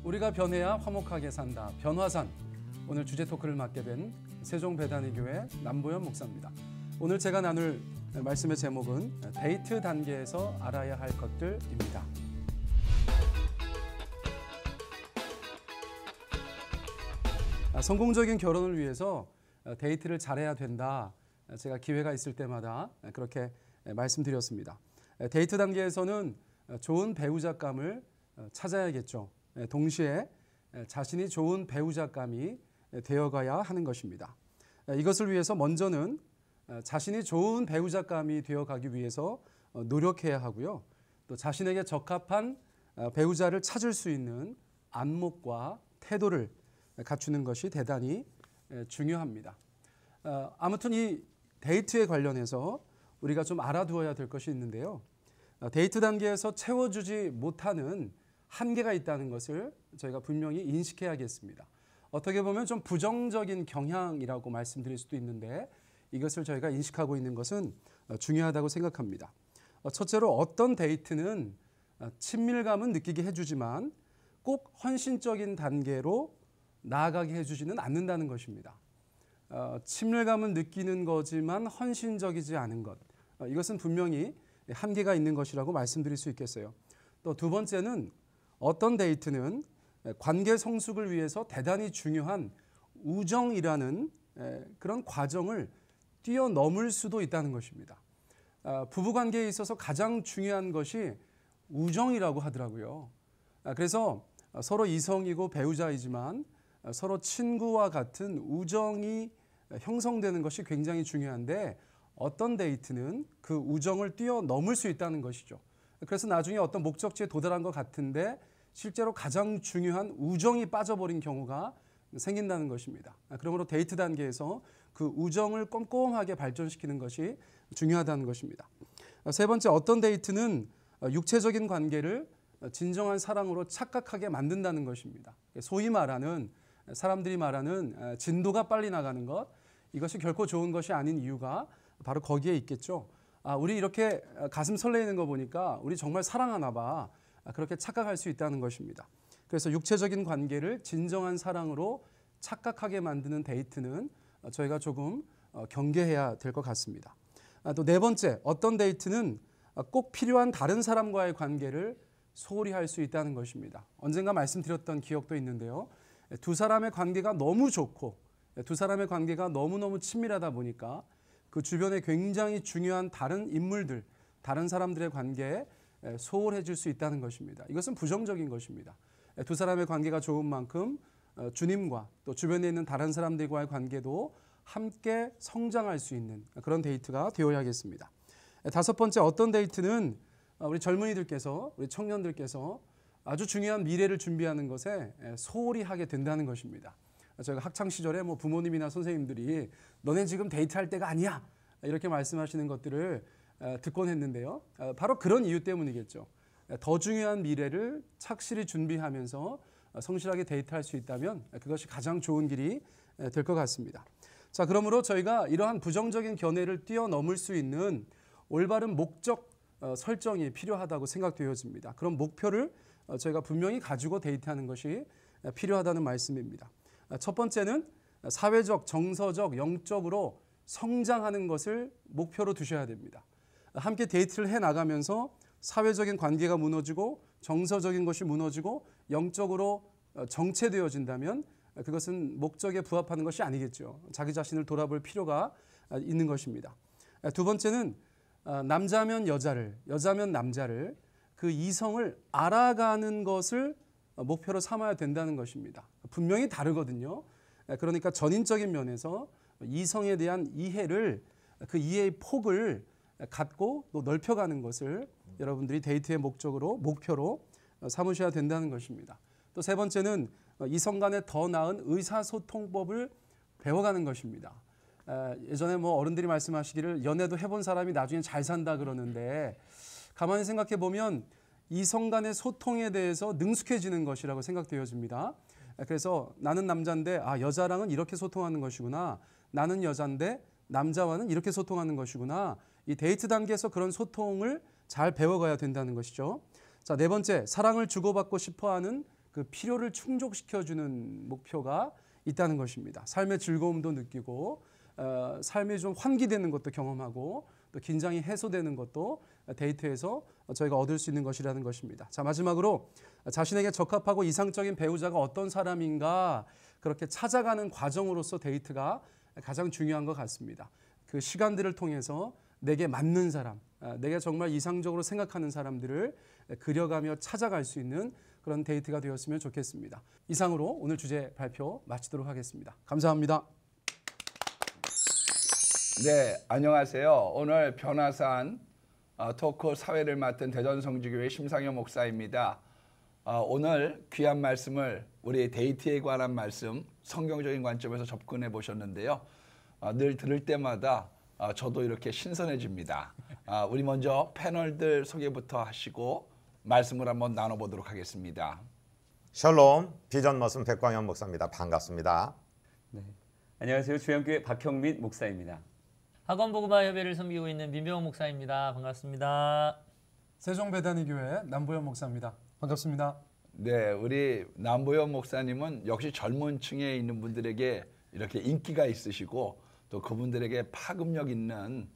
우리가 변해야 화목하게 산다. 변화산. 오늘 주제 토크를 맡게 된 세종배단위교회 남보현 목사입니다. 오늘 제가 나눌 말씀의 제목은 데이트 단계에서 알아야 할 것들입니다. 성공적인 결혼을 위해서 데이트를 잘해야 된다. 제가 기회가 있을 때마다 그렇게 말씀드렸습니다. 데이트 단계에서는 좋은 배우자감을 찾아야겠죠. 동시에 자신이 좋은 배우자감이 되어가야 하는 것입니다. 이것을 위해서 먼저는 자신이 좋은 배우자감이 되어가기 위해서 노력해야 하고요. 또 자신에게 적합한 배우자를 찾을 수 있는 안목과 태도를 갖추는 것이 대단히 중요합니다. 아무튼 이 데이트에 관련해서 우리가 좀 알아두어야 될 것이 있는데요. 데이트 단계에서 채워주지 못하는 한계가 있다는 것을 저희가 분명히 인식해야겠습니다. 어떻게 보면 좀 부정적인 경향이라고 말씀드릴 수도 있는데 이것을 저희가 인식하고 있는 것은 중요하다고 생각합니다. 첫째로 어떤 데이트는 친밀감은 느끼게 해주지만 꼭 헌신적인 단계로 나아가게 해주지는 않는다는 것입니다. 친밀감은 느끼는 거지만 헌신적이지 않은 것. 이것은 분명히 한계가 있는 것이라고 말씀드릴 수 있겠어요. 또 두 번째는 어떤 데이트는 관계 성숙을 위해서 대단히 중요한 우정이라는 그런 과정을 뛰어넘을 수도 있다는 것입니다. 부부관계에 있어서 가장 중요한 것이 우정이라고 하더라고요. 그래서 서로 이성이고 배우자이지만 서로 친구와 같은 우정이 형성되는 것이 굉장히 중요한데 어떤 데이트는 그 우정을 뛰어넘을 수 있다는 것이죠. 그래서 나중에 어떤 목적지에 도달한 것 같은데 실제로 가장 중요한 우정이 빠져버린 경우가 생긴다는 것입니다. 그러므로 데이트 단계에서 그 우정을 꼼꼼하게 발전시키는 것이 중요하다는 것입니다. 세 번째, 어떤 데이트는 육체적인 관계를 진정한 사랑으로 착각하게 만든다는 것입니다. 소위 말하는 사람들이 말하는 진도가 빨리 나가는 것, 이것이 결코 좋은 것이 아닌 이유가 바로 거기에 있겠죠. 우리 이렇게 가슴 설레이는 거 보니까 우리 정말 사랑하나 봐. 그렇게 착각할 수 있다는 것입니다. 그래서 육체적인 관계를 진정한 사랑으로 착각하게 만드는 데이트는 저희가 조금 경계해야 될 것 같습니다. 또 네 번째, 어떤 데이트는 꼭 필요한 다른 사람과의 관계를 소홀히 할 수 있다는 것입니다. 언젠가 말씀드렸던 기억도 있는데요. 두 사람의 관계가 너무 좋고 두 사람의 관계가 너무너무 친밀하다 보니까 그 주변에 굉장히 중요한 다른 인물들, 다른 사람들의 관계에 소홀해질 수 있다는 것입니다. 이것은 부정적인 것입니다. 두 사람의 관계가 좋은 만큼 주님과 또 주변에 있는 다른 사람들과의 관계도 함께 성장할 수 있는 그런 데이트가 되어야겠습니다. 다섯 번째, 어떤 데이트는 우리 젊은이들께서, 우리 청년들께서 아주 중요한 미래를 준비하는 것에 소홀히 하게 된다는 것입니다. 저희가 학창시절에 부모님이나 선생님들이 너네 지금 데이트할 때가 아니야 이렇게 말씀하시는 것들을 듣곤 했는데요. 바로 그런 이유 때문이겠죠. 더 중요한 미래를 착실히 준비하면서 성실하게 데이트할 수 있다면 그것이 가장 좋은 길이 될 것 같습니다. 자, 그러므로 저희가 이러한 부정적인 견해를 뛰어넘을 수 있는 올바른 목적 설정이 필요하다고 생각되어집니다. 그런 목표를 저희가 분명히 가지고 데이트하는 것이 필요하다는 말씀입니다. 첫 번째는 사회적, 정서적, 영적으로 성장하는 것을 목표로 두셔야 됩니다. 함께 데이트를 해나가면서 사회적인 관계가 무너지고 정서적인 것이 무너지고 영적으로 정체되어진다면 그것은 목적에 부합하는 것이 아니겠죠. 자기 자신을 돌아볼 필요가 있는 것입니다. 두 번째는 남자면 여자를, 여자면 남자를, 그 이성을 알아가는 것을 목표로 삼아야 된다는 것입니다. 분명히 다르거든요. 그러니까 전인적인 면에서 이성에 대한 이해를, 그 이해의 폭을 갖고 또 넓혀가는 것을 여러분들이 데이트의 목표로 삼으셔야 된다는 것입니다. 또 세 번째는 이성 간의 더 나은 의사소통법을 배워가는 것입니다. 예전에 어른들이 말씀하시기를 연애도 해본 사람이 나중에 잘 산다 그러는데 가만히 생각해 보면 이성 간의 소통에 대해서 능숙해지는 것이라고 생각되어집니다. 그래서 나는 남자인데 여자랑은 이렇게 소통하는 것이구나. 나는 여자인데 남자와는 이렇게 소통하는 것이구나. 이 데이트 단계에서 그런 소통을 잘 배워가야 된다는 것이죠. 자, 네 번째, 사랑을 주고받고 싶어하는 그 필요를 충족시켜주는 목표가 있다는 것입니다. 삶의 즐거움도 느끼고 삶이 좀 환기되는 것도 경험하고 또 긴장이 해소되는 것도 데이트에서 저희가 얻을 수 있는 것이라는 것입니다. 자, 마지막으로 자신에게 적합하고 이상적인 배우자가 어떤 사람인가 그렇게 찾아가는 과정으로서 데이트가 가장 중요한 것 같습니다. 그 시간들을 통해서 내게 맞는 사람, 내가 정말 이상적으로 생각하는 사람들을 그려가며 찾아갈 수 있는 그런 데이트가 되었으면 좋겠습니다. 이상으로 오늘 주제 발표 마치도록 하겠습니다. 감사합니다. 네, 안녕하세요. 오늘 변화산 토크 사회를 맡은 대전성지교회 심상현 목사입니다. 오늘 귀한 말씀을 우리 데이트에 관한 말씀 성경적인 관점에서 접근해 보셨는데요. 늘 들을 때마다 저도 이렇게 신선해집니다. 우리 먼저 패널들 소개부터 하시고 말씀을 한번 나눠보도록 하겠습니다. 샬롬, 비전 머슴 백광현 목사입니다. 반갑습니다. 네. 안녕하세요. 주영교회 박형민 목사입니다. 학원복음화협의를 섬기고 있는 민병호 목사입니다. 반갑습니다. 세종배단위교회 남보현 목사입니다. 반갑습니다. 네, 우리 남보현 목사님은 역시 젊은 층에 있는 분들에게 이렇게 인기가 있으시고 또 그분들에게 파급력 있는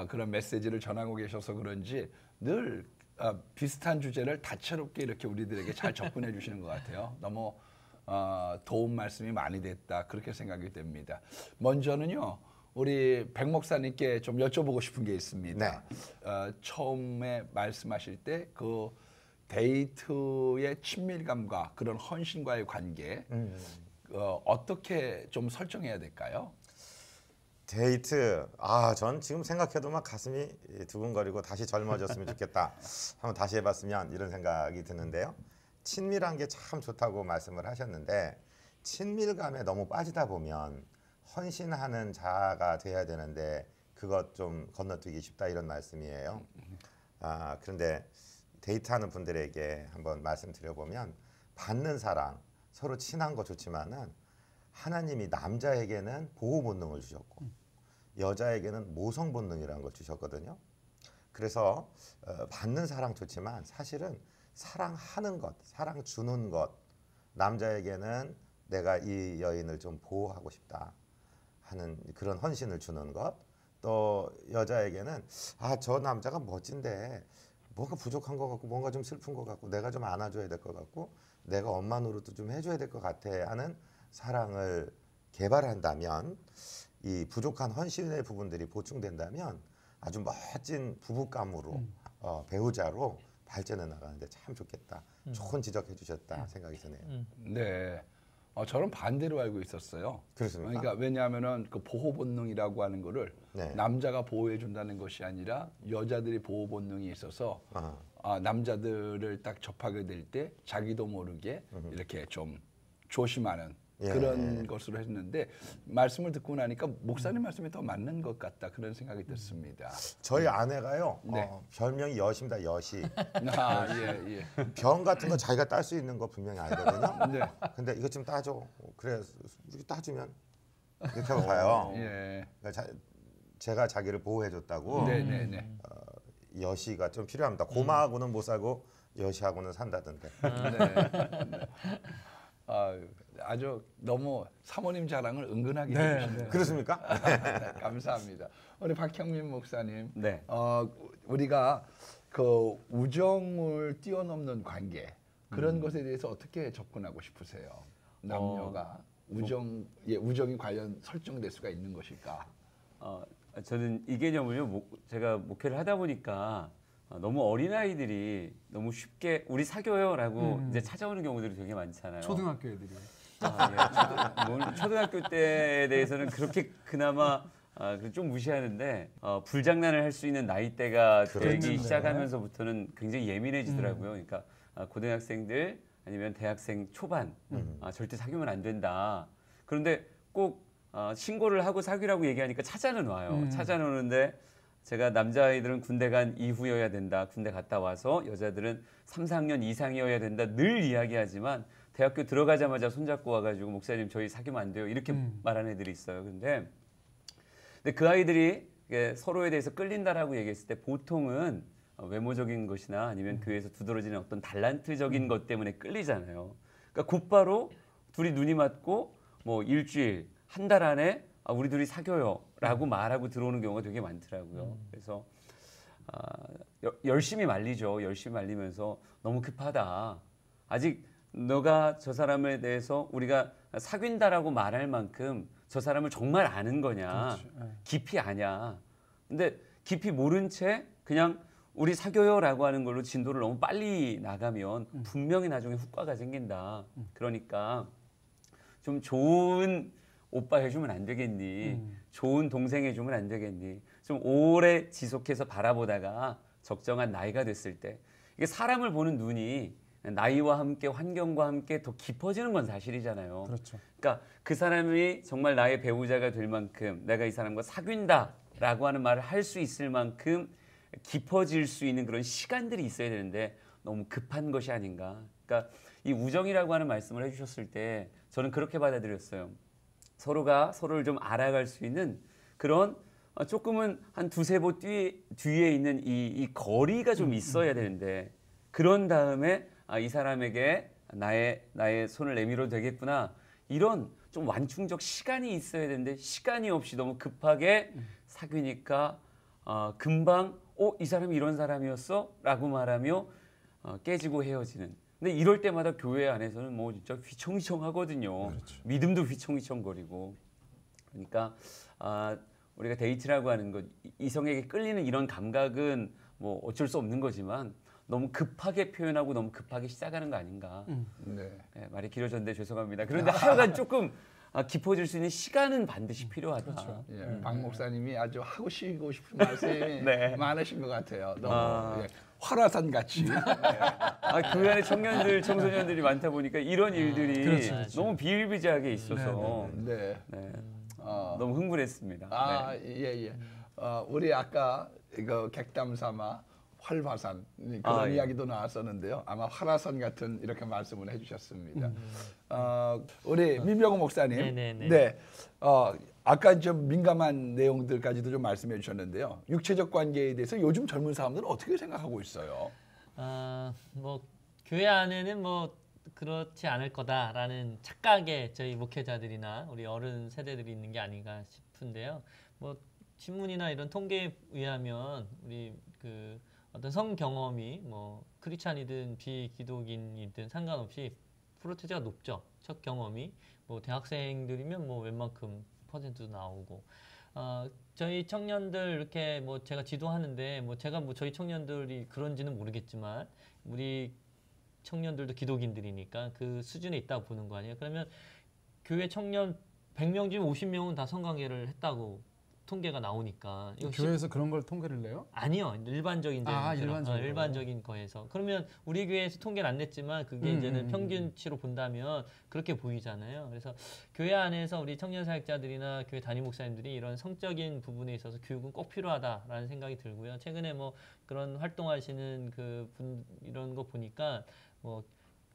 그런 메시지를 전하고 계셔서 그런지 늘 비슷한 주제를 다채롭게 이렇게 우리들에게 잘 접근해 주시는 것 같아요. 너무 도움 말씀이 많이 됐다 그렇게 생각이 됩니다. 먼저는요. 우리 백 목사님께 좀 여쭤보고 싶은 게 있습니다. 네. 처음에 말씀하실 때 그 데이트의 친밀감과 그런 헌신과의 관계 어떻게 좀 설정해야 될까요? 데이트, 전 지금 생각해도 막 가슴이 두근거리고 다시 젊어졌으면 좋겠다. 한번 다시 해봤으면 이런 생각이 드는데요. 친밀한 게 참 좋다고 말씀을 하셨는데 친밀감에 너무 빠지다 보면 헌신하는 자가 돼야 되는데 그것 좀 건너뛰기 쉽다 이런 말씀이에요. 그런데 데이트하는 분들에게 한번 말씀드려보면 받는 사랑, 서로 친한 거 좋지만은 하나님이 남자에게는 보호 본능을 주셨고 여자에게는 모성 본능이라는 걸 주셨거든요. 그래서 받는 사랑 좋지만 사실은 사랑하는 것, 사랑 주는 것, 남자에게는 내가 이 여인을 좀 보호하고 싶다 하는 그런 헌신을 주는 것, 또 여자에게는 저 남자가 멋진데 뭔가 부족한 것 같고 뭔가 좀 슬픈 것 같고 내가 좀 안아줘야 될 것 같고 내가 엄마 노릇도 좀 해줘야 될 것 같아 하는 사랑을 개발한다면 이 부족한 헌신의 부분들이 보충된다면 아주 멋진 부부감으로 배우자로 발전해 나가는데 참 좋겠다. 좋은 지적해 주셨다 생각이 드네요. 네. 저는 반대로 알고 있었어요. 그렇습니까? 그러니까 왜냐하면은 그 보호 본능이라고 하는 거를 네. 남자가 보호해 준다는 것이 아니라 여자들이 보호 본능이 있어서 남자들을 딱 접하게 될 때 자기도 모르게 이렇게 좀 조심하는 그런 것으로 했는데 말씀을 듣고 나니까 목사님 말씀이 더 맞는 것 같다 그런 생각이 들었습니다. 저희 아내가요. 네. 별명이 여시입니다. 여시. 예. 병 같은 거 자기가 딸 수 있는 거 분명히 알거든요. 네. 근데 이것 좀 따줘. 그래 이렇게 따주면 이렇게 하고 가요. 예. 그러니까 제가 자기를 보호해줬다고 네네네. 여시가 좀 필요합니다. 고마하고는 못 살고 여시하고는 산다던데. 네. 아주 너무 사모님 자랑을 은근하게 해주시네요. 그렇습니까? 네, 감사합니다. 우리 박형민 목사님, 네. 우리가 그 우정을 뛰어넘는 관계 그런 것에 대해서 어떻게 접근하고 싶으세요? 남녀가 우정이 과연 설정될 수가 있는 것일까? 저는 이 개념을요, 제가 목회를 하다 보니까 너무 어린아이들이 너무 쉽게 우리 사귀어요라고 이제 찾아오는 경우들이 되게 많잖아요. 초등학교 애들이. 초등학교 때에 대해서는 그렇게 그나마 좀 무시하는데 불장난을 할 수 있는 나이대가 되기 시작하면서부터는 굉장히 예민해지더라고요. 그러니까 고등학생들 아니면 대학생 초반 절대 사귀면 안 된다. 그런데 꼭 신고를 하고 사귀라고 얘기하니까 찾아는 와요. 찾아는 오는데 제가 남자아이들은 군대 간 이후여야 된다. 군대 갔다 와서 여자들은 3, 4학년 이상이어야 된다. 늘 이야기하지만 대학교 들어가자마자 손잡고 와가지고 목사님 저희 사귀면 안 돼요. 이렇게 말하는 애들이 있어요. 근데 그 아이들이 서로에 대해서 끌린다라고 얘기했을 때 보통은 외모적인 것이나 아니면 교회에서 두드러지는 어떤 달란트적인 것 때문에 끌리잖아요. 그러니까 곧바로 둘이 눈이 맞고 뭐 일주일, 한 달 안에 우리 둘이 사귀어요라고 말하고 들어오는 경우가 되게 많더라고요. 그래서 열심히 말리죠. 열심히 말리면서 너무 급하다. 아직 너가 저 사람에 대해서 우리가 사귄다라고 말할 만큼 저 사람을 정말 아는 거냐? 그렇죠. 네. 깊이 아냐? 근데 깊이 모른 채 그냥 우리 사귀어요라고 하는 걸로 진도를 너무 빨리 나가면 분명히 나중에 후과가 생긴다. 그러니까 좀 좋은 오빠 해주면 안 되겠니? 좋은 동생 해주면 안 되겠니? 좀 오래 지속해서 바라보다가 적정한 나이가 됐을 때 이게 사람을 보는 눈이 나이와 함께 환경과 함께 더 깊어지는 건 사실이잖아요. 그렇죠. 그러니까 그 사람이 정말 나의 배우자가 될 만큼 내가 이 사람과 사귄다라고 하는 말을 할 수 있을 만큼 깊어질 수 있는 그런 시간들이 있어야 되는데 너무 급한 것이 아닌가. 그러니까 이 우정이라고 하는 말씀을 해주셨을 때 저는 그렇게 받아들였어요. 서로가 서로를 좀 알아갈 수 있는 그런 조금은 한 두세 보 뒤에 있는 이 거리가 좀 있어야 되는데 그런 다음에 이 사람에게 나의 손을 내밀어도 되겠구나. 이런 좀 완충적 시간이 있어야 되는데 시간이 없이 너무 급하게 사귀니까 금방 이 사람이 이런 사람이었어? 라고 말하며 깨지고 헤어지는. 근데 이럴 때마다 교회 안에서는 뭐 진짜 휘청휘청하거든요. 그렇죠. 믿음도 휘청휘청거리고. 그러니까 우리가 데이트라고 하는 것, 이성에게 끌리는 이런 감각은 뭐 어쩔 수 없는 거지만 너무 급하게 표현하고 너무 급하게 시작하는 거 아닌가. 네. 네, 말이 길어졌는데 죄송합니다. 그런데 하여간 조금 깊어질 수 있는 시간은 반드시 필요하다. 그렇죠. 예, 박 목사님이 아주 하고 싶은 말씀이 네. 많으신 것 같아요. 너무 활화산 같이. 교회 안에 청년들, 청소년들이 많다 보니까 이런 일들이 그렇죠, 그렇죠. 너무 비일비재하게 있어서 네. 네, 어, 너무 흥분했습니다. 네. 예. 우리 아까 이거 객담 삼아 활화산 그런 예. 이야기도 나왔었는데요. 아마 활화산 같은 이렇게 말씀을 해주셨습니다. 우리 민병호 목사님, 네네네. 네, 아까 좀 민감한 내용들까지도 좀 말씀해 주셨는데요. 육체적 관계에 대해서 요즘 젊은 사람들은 어떻게 생각하고 있어요? 뭐 교회 안에는 뭐 그렇지 않을 거다라는 착각에 저희 목회자들이나 우리 어른 세대들이 있는 게 아닌가 싶은데요. 뭐 신문이나 이런 통계에 의하면 우리 그 어떤 성 경험이 뭐 크리스찬이든 비기독인이든 상관없이 프로테지가 높죠. 첫 경험이 뭐 대학생들이면 뭐 웬만큼 퍼센트도 나오고 저희 청년들 이렇게 뭐 제가 지도하는데 뭐 제가 뭐 저희 청년들이 그런지는 모르겠지만 우리 청년들도 기독인들이니까 그 수준에 있다고 보는 거 아니에요. 그러면 교회 청년 100명 중에 50명은 다 성관계를 했다고 통계가 나오니까 이거 교회에서 그런 걸 통계를 내요? 아니요. 일반적인 일반적으로. 일반적인 거에서. 그러면 우리 교회에서 통계는 안 냈지만 그게 이제는 평균치로 본다면 그렇게 보이잖아요. 그래서 교회 안에서 우리 청년 사역자들이나 교회 담임 목사님들이 이런 성적인 부분에 있어서 교육은 꼭 필요하다라는 생각이 들고요. 최근에 뭐 그런 활동하시는 그 분 이런 거 보니까 뭐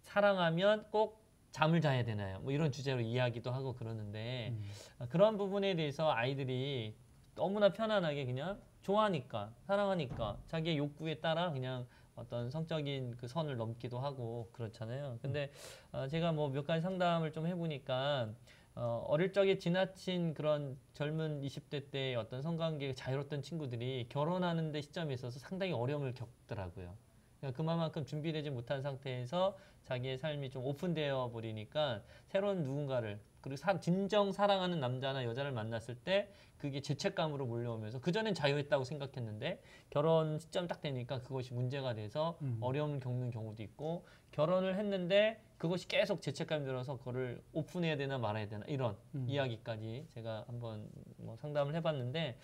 사랑하면 꼭 잠을 자야 되나요? 뭐 이런 주제로 이야기도 하고 그러는데 그런 부분에 대해서 아이들이 너무나 편안하게 그냥 좋아하니까 사랑하니까 자기의 욕구에 따라 그냥 어떤 성적인 그 선을 넘기도 하고 그렇잖아요. 근데 제가 뭐 몇 가지 상담을 좀 해보니까 어릴 적에 지나친 그런 젊은 20대 때의 어떤 성관계가 자유로웠던 친구들이 결혼하는 데 시점에 있어서 상당히 어려움을 겪더라고요. 그러니까 그만큼 준비되지 못한 상태에서 자기의 삶이 좀 오픈되어 버리니까 새로운 누군가를 그리고 진정 사랑하는 남자나 여자를 만났을 때 그게 죄책감으로 몰려오면서 그전엔 자유했다고 생각했는데 결혼 시점 딱 되니까 그것이 문제가 돼서 어려움을 겪는 경우도 있고 결혼을 했는데 그것이 계속 죄책감이 들어서 그거를 오픈해야 되나 말아야 되나 이런 이야기까지 제가 한번 뭐 상담을 해봤는데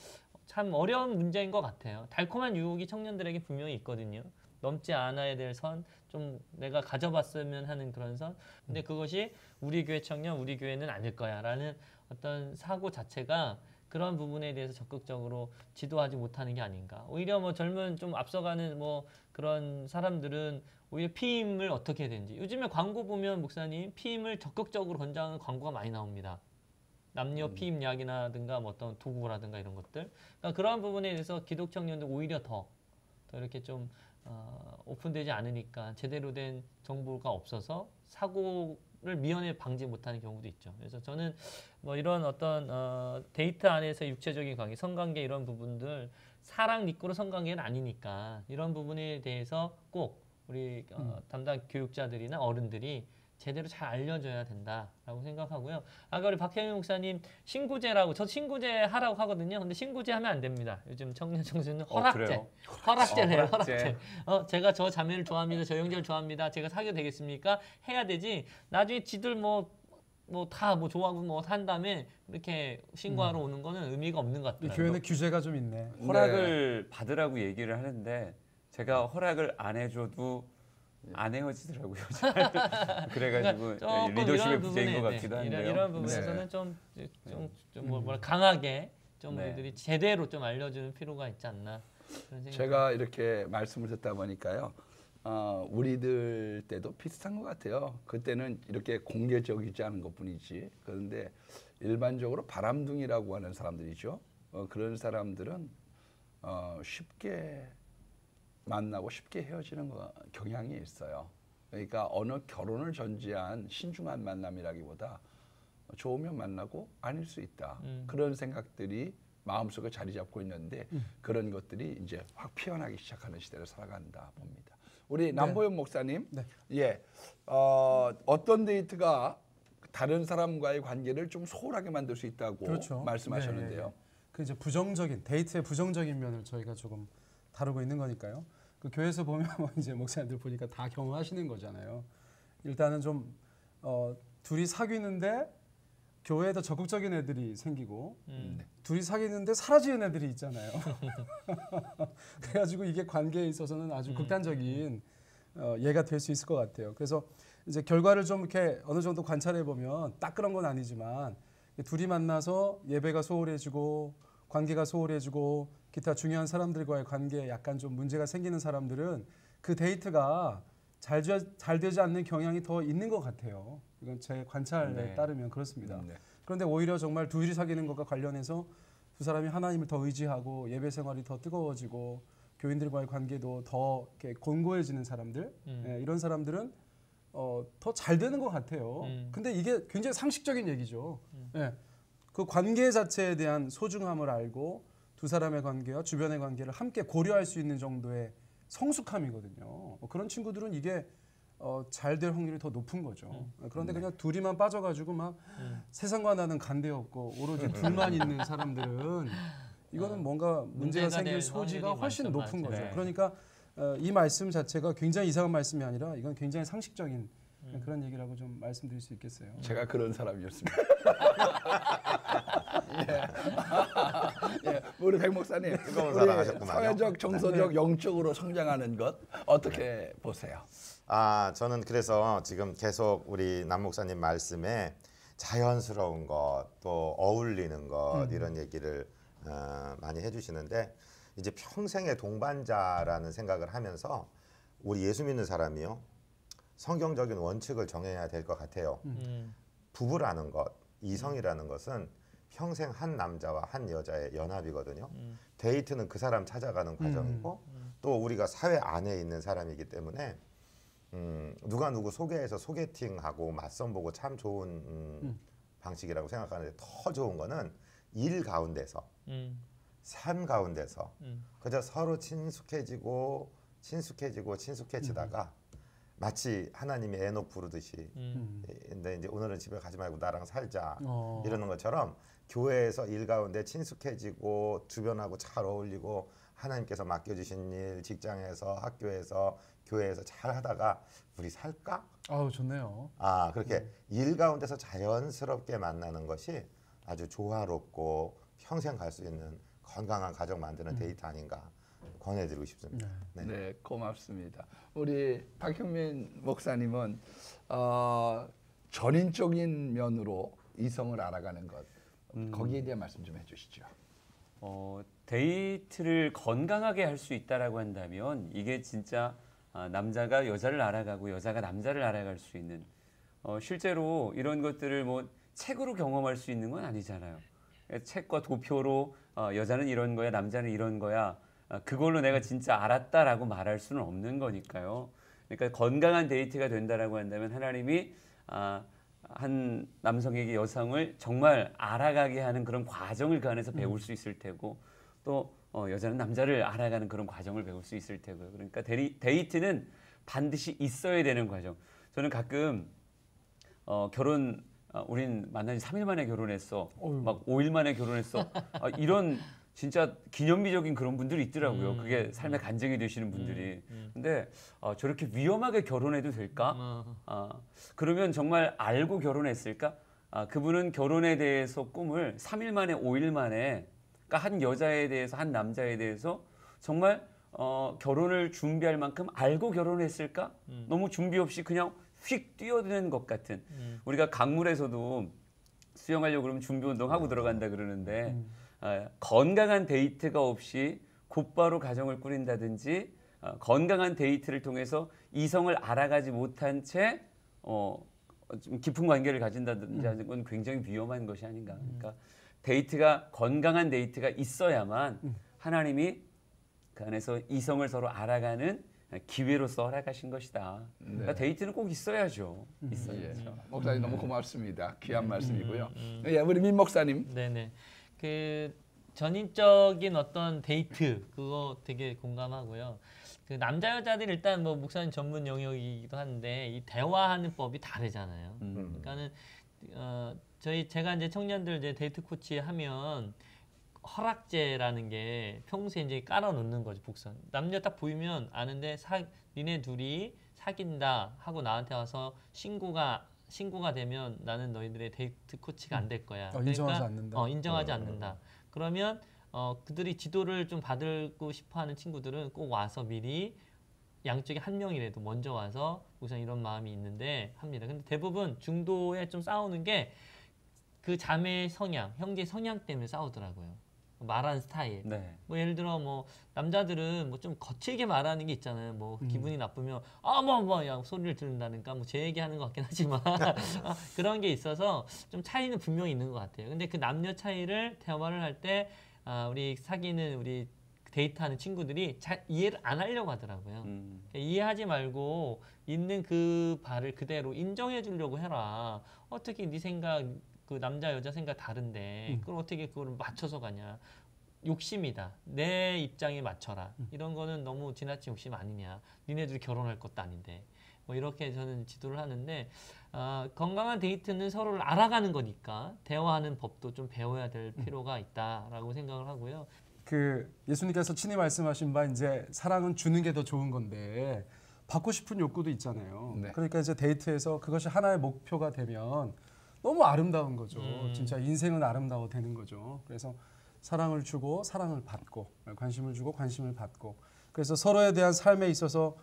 참 어려운 문제인 것 같아요. 달콤한 유혹이 청년들에게 분명히 있거든요. 넘지 않아야 될 선, 좀 내가 가져봤으면 하는 그런 선. 근데 그것이 우리 교회 청년, 우리 교회는 아닐 거야 라는 어떤 사고 자체가 그런 부분에 대해서 적극적으로 지도하지 못하는 게 아닌가. 오히려 뭐 젊은 좀 앞서가는 뭐 그런 사람들은 오히려 피임을 어떻게 해야 되는지. 요즘에 광고 보면 목사님 피임을 적극적으로 권장하는 광고가 많이 나옵니다. 남녀 피임 약이라든가 뭐 어떤 도구라든가 이런 것들. 그러니까 그런 부분에 대해서 기독 청년들 오히려 더 이렇게 좀 오픈되지 않으니까 제대로 된 정보가 없어서 사고 미연에 방지 못하는 경우도 있죠. 그래서 저는 뭐 이런 어떤 데이트 안에서 육체적인 관계, 성관계 이런 부분들 사랑 니꾸로 성관계는 아니니까 이런 부분에 대해서 꼭 우리 담당 교육자들이나 어른들이 제대로 잘 알려줘야 된다라고 생각하고요. 아까 우리 박혜민 목사님 신구제라고, 저 신구제 하라고 하거든요. 근데 신구제 하면 안 됩니다. 요즘 청년 청소년 허락제, 그래요? 허락제래요. 허락제. 허락제. 제가 저 자매를 좋아합니다. 저 형제를 좋아합니다. 제가 사귀어도 되겠습니까? 해야 되지. 나중에 지들 뭐 다 뭐 좋아하고 뭐 한 다음에 이렇게 신고하러 오는 거는 의미가 없는 것 이 같더라고요. 교회는 규제가 좀 있네. 허락을 받으라고 얘기를 하는데 제가 허락을 안 해줘도 안 헤어지더라고요. 그래가지고 조금 리더십의 이런 부재인 것 부분에, 같기도 네, 한데요. 이런 부분에서는 좀 강하게 좀 네. 우리들이 제대로 좀 알려주는 필요가 있지 않나 그런 생각이 제가 이렇게 말씀을 듣다 보니까요. 우리들 때도 비슷한 것 같아요. 그때는 이렇게 공개적이지 않은 것뿐이지. 그런데 일반적으로 바람둥이라고 하는 사람들이죠. 그런 사람들은 쉽게 만나고 쉽게 헤어지는 경향이 있어요. 그러니까 어느 결혼을 전제한 신중한 만남이라기보다 좋으면 만나고 아닐 수 있다. 그런 생각들이 마음속에 자리 잡고 있는데 그런 것들이 이제 확 피어나기 시작하는 시대를 살아간다 봅니다. 우리 남보현 목사님, 네. 예, 어떤 데이트가 다른 사람과의 관계를 좀 소홀하게 만들 수 있다고 그렇죠. 말씀하셨는데요. 네. 그 이제 부정적인 데이트의 부정적인 면을 저희가 조금 다루고 있는 거니까요. 그 교회에서 보면 뭐 이제 목사님들 보니까 다 경험하시는 거잖아요. 일단은 좀 둘이 사귀는데 교회에 더 적극적인 애들이 생기고 둘이 사귀는데 사라지는 애들이 있잖아요. 그래가지고 이게 관계에 있어서는 아주 극단적인 예가 될 수 있을 것 같아요. 그래서 이제 결과를 좀 이렇게 어느 정도 관찰해 보면 딱 그런 건 아니지만 둘이 만나서 예배가 소홀해지고 관계가 소홀해지고 기타 중요한 사람들과의 관계에 약간 좀 문제가 생기는 사람들은 그 데이트가 잘 되지 않는 경향이 더 있는 것 같아요. 이건 제 관찰에 네. 따르면 그렇습니다. 네. 그런데 오히려 정말 둘이 사귀는 것과 관련해서 두 사람이 하나님을 더 의지하고 예배 생활이 더 뜨거워지고 교인들과의 관계도 더 이렇게 곤고해지는 사람들, 이런 사람들은 더 잘 되는 것 같아요. 근데 이게 굉장히 상식적인 얘기죠. 예. 그 관계 자체에 대한 소중함을 알고 두 사람의 관계와 주변의 관계를 함께 고려할 수 있는 정도의 성숙함이거든요. 그런 친구들은 이게 잘 될 확률이 더 높은 거죠. 그런데 그냥 둘이만 빠져가지고 막 세상과 나는 간대 없고 오로지 둘만 있는 사람들은 이거는 뭔가 문제가 문제가 생길 될 소지가 확률이 훨씬 많죠. 높은 거죠. 네. 그러니까 이 말씀 자체가 굉장히 이상한 말씀이 아니라 이건 굉장히 상식적인 그런 얘기라고 좀 말씀드릴 수 있겠어요. 제가 그런 사람이었습니다. 예, 우리 백 목사님, 뜨거운 우리 사랑하셨구만요. 사회적, 정서적, 영적으로 성장하는 것 어떻게 보세요? 저는 그래서 지금 계속 우리 남 목사님 말씀에 자연스러운 것, 또 어울리는 것 이런 얘기를 많이 해주시는데 이제 평생의 동반자라는 생각을 하면서 우리 예수 믿는 사람이요 성경적인 원칙을 정해야 될 것 같아요. 부부라는 것, 이성이라는 것은 평생 한 남자와 한 여자의 연합이거든요. 데이트는 그 사람 찾아가는 과정이고 또 우리가 사회 안에 있는 사람이기 때문에 누가 누구 소개해서 소개팅하고 맞선 보고 참 좋은 방식이라고 생각하는데 더 좋은 거는 일 가운데서 삶 가운데서 그저 서로 친숙해지다가 마치 하나님이 에녹 부르듯이 근데 이제 오늘은 집에 가지 말고 나랑 살자 이러는 것처럼 교회에서 일 가운데 친숙해지고 주변하고 잘 어울리고 하나님께서 맡겨주신 일 직장에서 학교에서 교회에서 잘 하다가 우리 살까? 아우 좋네요. 그렇게 일 가운데서 자연스럽게 만나는 것이 아주 조화롭고 평생 갈 수 있는 건강한 가정 만드는 데이트 아닌가 권해드리고 싶습니다. 네. 네, 고맙습니다. 우리 박형민 목사님은 전인적인 면으로 이성을 알아가는 것 거기에 대한 말씀 좀 해주시죠. 데이트를 건강하게 할 수 있다라고 한다면 이게 진짜 남자가 여자를 알아가고 여자가 남자를 알아갈 수 있는 실제로 이런 것들을 뭐 책으로 경험할 수 있는 건 아니잖아요. 책과 도표로 여자는 이런 거야, 남자는 이런 거야. 그걸로 내가 진짜 알았다라고 말할 수는 없는 거니까요. 그러니까 건강한 데이트가 된다라고 한다면 하나님이 한 남성에게 여성을 정말 알아가게 하는 그런 과정을 그 안에서 배울 수 있을 테고 또 여자는 남자를 알아가는 그런 과정을 배울 수 있을 테고요. 그러니까 데이트는 반드시 있어야 되는 과정. 저는 가끔 우린 만난 지 3일 만에 결혼했어. 막 5일 만에 결혼했어. 이런 진짜 기념비적인 그런 분들이 있더라고요. 그게 삶의 간증이 되시는 분들이. 근데 저렇게 위험하게 결혼해도 될까? 그러면 정말 알고 결혼했을까? 그분은 결혼에 대해서 꿈을 3일 만에 5일 만에 그러니까 한 여자에 대해서 한 남자에 대해서 정말 결혼을 준비할 만큼 알고 결혼했을까? 너무 준비 없이 그냥 휙 뛰어드는 것 같은. 우리가 강물에서도 수영하려고 그러면 준비 운동하고 들어간다 그러는데 건강한 데이트가 없이 곧바로 가정을 꾸린다든지 건강한 데이트를 통해서 이성을 알아가지 못한 채 좀 깊은 관계를 가진다든지 하는 건 굉장히 위험한 것이 아닌가. 그러니까 건강한 데이트가 있어야만 하나님이 그 안에서 이성을 서로 알아가는 기회로서 허락하신 것이다. 그러니까 데이트는 꼭 있어야죠. 있어야죠. 목사님 너무 고맙습니다. 귀한 말씀이고요. 예, 우리 민 목사님. 네네. 그 전인적인 어떤 데이트 그거 되게 공감하고요. 그 남자 여자들 일단 뭐 목사님 전문 영역이기도 한데 이 대화하는 법이 다르잖아요. 그러니까는 제가 이제 청년들 이제 데이트 코치 하면 허락제라는 게 평소에 이제 깔아놓는 거죠. 복선 남녀 딱 보이면 아는데 니네 둘이 사귄다 하고 나한테 와서 신고가 되면 나는 너희들의 데이트 코치가 안 될 거야. 인정하지 않는다. 인정하지 않는다. 그러면 그들이 지도를 좀 받고 싶어하는 친구들은 꼭 와서 미리 양쪽에 한 명이라도 먼저 와서 우선 이런 마음이 있는데 합니다. 근데 대부분 중도에 좀 싸우는 게 그 자매의 성향, 형제 성향 때문에 싸우더라고요. 말하는 스타일. 네. 뭐 예를 들어 뭐 남자들은 뭐 좀 거칠게 말하는 게 있잖아요. 뭐 기분이 나쁘면 야 소리를 들은다든가 뭐 제 얘기하는 것 같긴 하지만 그런 게 있어서 좀 차이는 분명히 있는 것 같아요. 근데 그 남녀 차이를 대화를 할 때 우리 사귀는 우리 데이트하는 친구들이 잘 이해를 안 하려고 하더라고요. 이해하지 말고 있는 그 바를 그대로 인정해 주려고 해라. 어떻게 네 생각 그 남자 여자 생각 다른데 그걸 어떻게 그걸 맞춰서 가냐. 욕심이다. 내 입장에 맞춰라. 이런 거는 너무 지나친 욕심 아니냐. 니네들이 결혼할 것도 아닌데. 뭐 이렇게 저는 지도를 하는데 건강한 데이트는 서로를 알아가는 거니까 대화하는 법도 좀 배워야 될 필요가 있다라고 생각을 하고요. 그 예수님께서 친히 말씀하신 바 이제 사랑은 주는 게 더 좋은 건데 받고 싶은 욕구도 있잖아요. 네. 그러니까 이제 데이트에서 그것이 하나의 목표가 되면 너무 아름다운 거죠. 진짜 인생은 아름다워 되는 거죠. 그래서 사랑을 주고 사랑을 받고 관심을 주고 관심을 받고 그래서 서로에 대한 삶에 있어서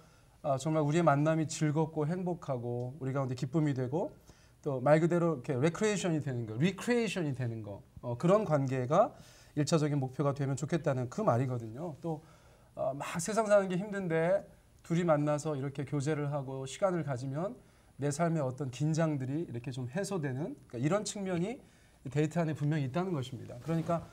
정말 우리의 만남이 즐겁고 행복하고 우리 가운데 기쁨이 되고 또 말 그대로 이렇게 레크레이션이 되는 거, 리크레이션이 되는 거 그런 관계가 일차적인 목표가 되면 좋겠다는 그 말이거든요. 또 막 세상 사는 게 힘든데 둘이 만나서 이렇게 교제를 하고 시간을 가지면 내 삶의 어떤 긴장들이 이렇게 좀 해소되는 그러니까 이런 측면이 데이트 안에 분명히 있다는 것입니다. 그러니까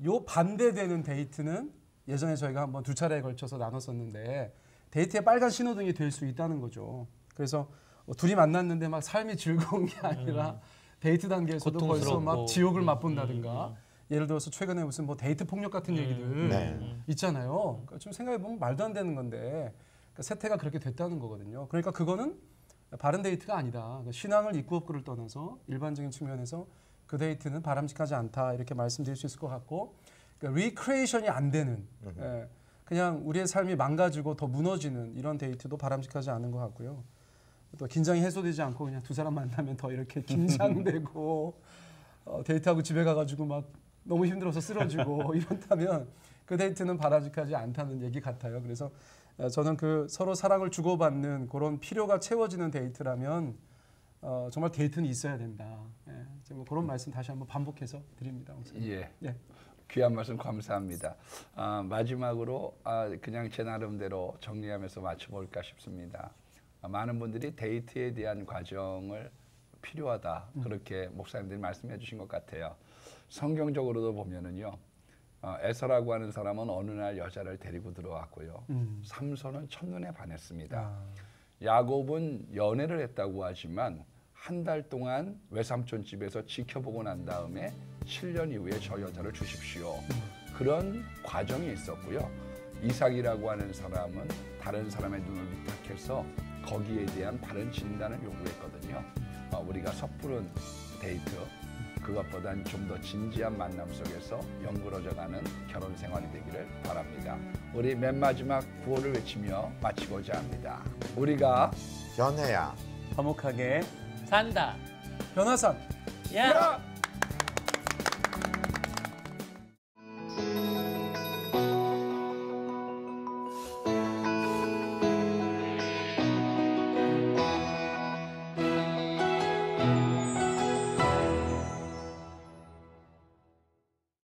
요 반대되는 데이트는 예전에 저희가 한번 2차례에 걸쳐서 나눴었는데 데이트의 빨간 신호등이 될 수 있다는 거죠. 그래서 둘이 만났는데 막 삶이 즐거운 게 아니라 데이트 단계에서도 벌써 막 지옥을 맛본다든가 예를 들어서 최근에 무슨 뭐 데이트 폭력 같은 얘기들 있잖아요. 그러니까 좀 생각해 보면 말도 안 되는 건데 그러니까 세태가 그렇게 됐다는 거거든요. 그러니까 그거는 바른 데이트가 아니다. 그러니까 신앙을 있고 없고를 떠나서 일반적인 측면에서 그 데이트는 바람직하지 않다 이렇게 말씀드릴 수 있을 것 같고 그러니까 리크레이션이 안 되는 그냥 우리의 삶이 망가지고 더 무너지는 이런 데이트도 바람직하지 않은 것 같고요. 또 긴장이 해소되지 않고 그냥 두 사람 만나면 더 이렇게 긴장되고 데이트하고 집에 가가지고 막 너무 힘들어서 쓰러지고 이렇다면 그 데이트는 바람직하지 않다는 얘기 같아요. 그래서 저는 그 서로 사랑을 주고받는 그런 필요가 채워지는 데이트라면 정말 데이트는 있어야 된다. 예, 뭐 그런 말씀 다시 한번 반복해서 드립니다. 예. 예. 귀한 말씀 감사합니다. 마지막으로 그냥 제 나름대로 정리하면서 맞춰볼까 싶습니다. 많은 분들이 데이트에 대한 과정을 필요하다 그렇게 목사님들이 말씀해 주신 것 같아요. 성경적으로도 보면은요. 에서라고 하는 사람은 어느 날 여자를 데리고 들어왔고요. 삼손은 첫눈에 반했습니다. 야곱은 연애를 했다고 하지만 한 달 동안 외삼촌 집에서 지켜보고 난 다음에 7년 이후에 저 여자를 주십시오. 그런 과정이 있었고요. 이삭이라고 하는 사람은 다른 사람의 눈을 위탁해서 거기에 대한 바른 진단을 요구했거든요. 우리가 섣부른 데이트, 그것보단 좀 더 진지한 만남 속에서 연그러져가는 결혼 생활이 되기를 바랍니다. 우리 맨 마지막 구호를 외치며 마치고자 합니다. 우리가 변해야 화목하게 산다. 변화산. 야.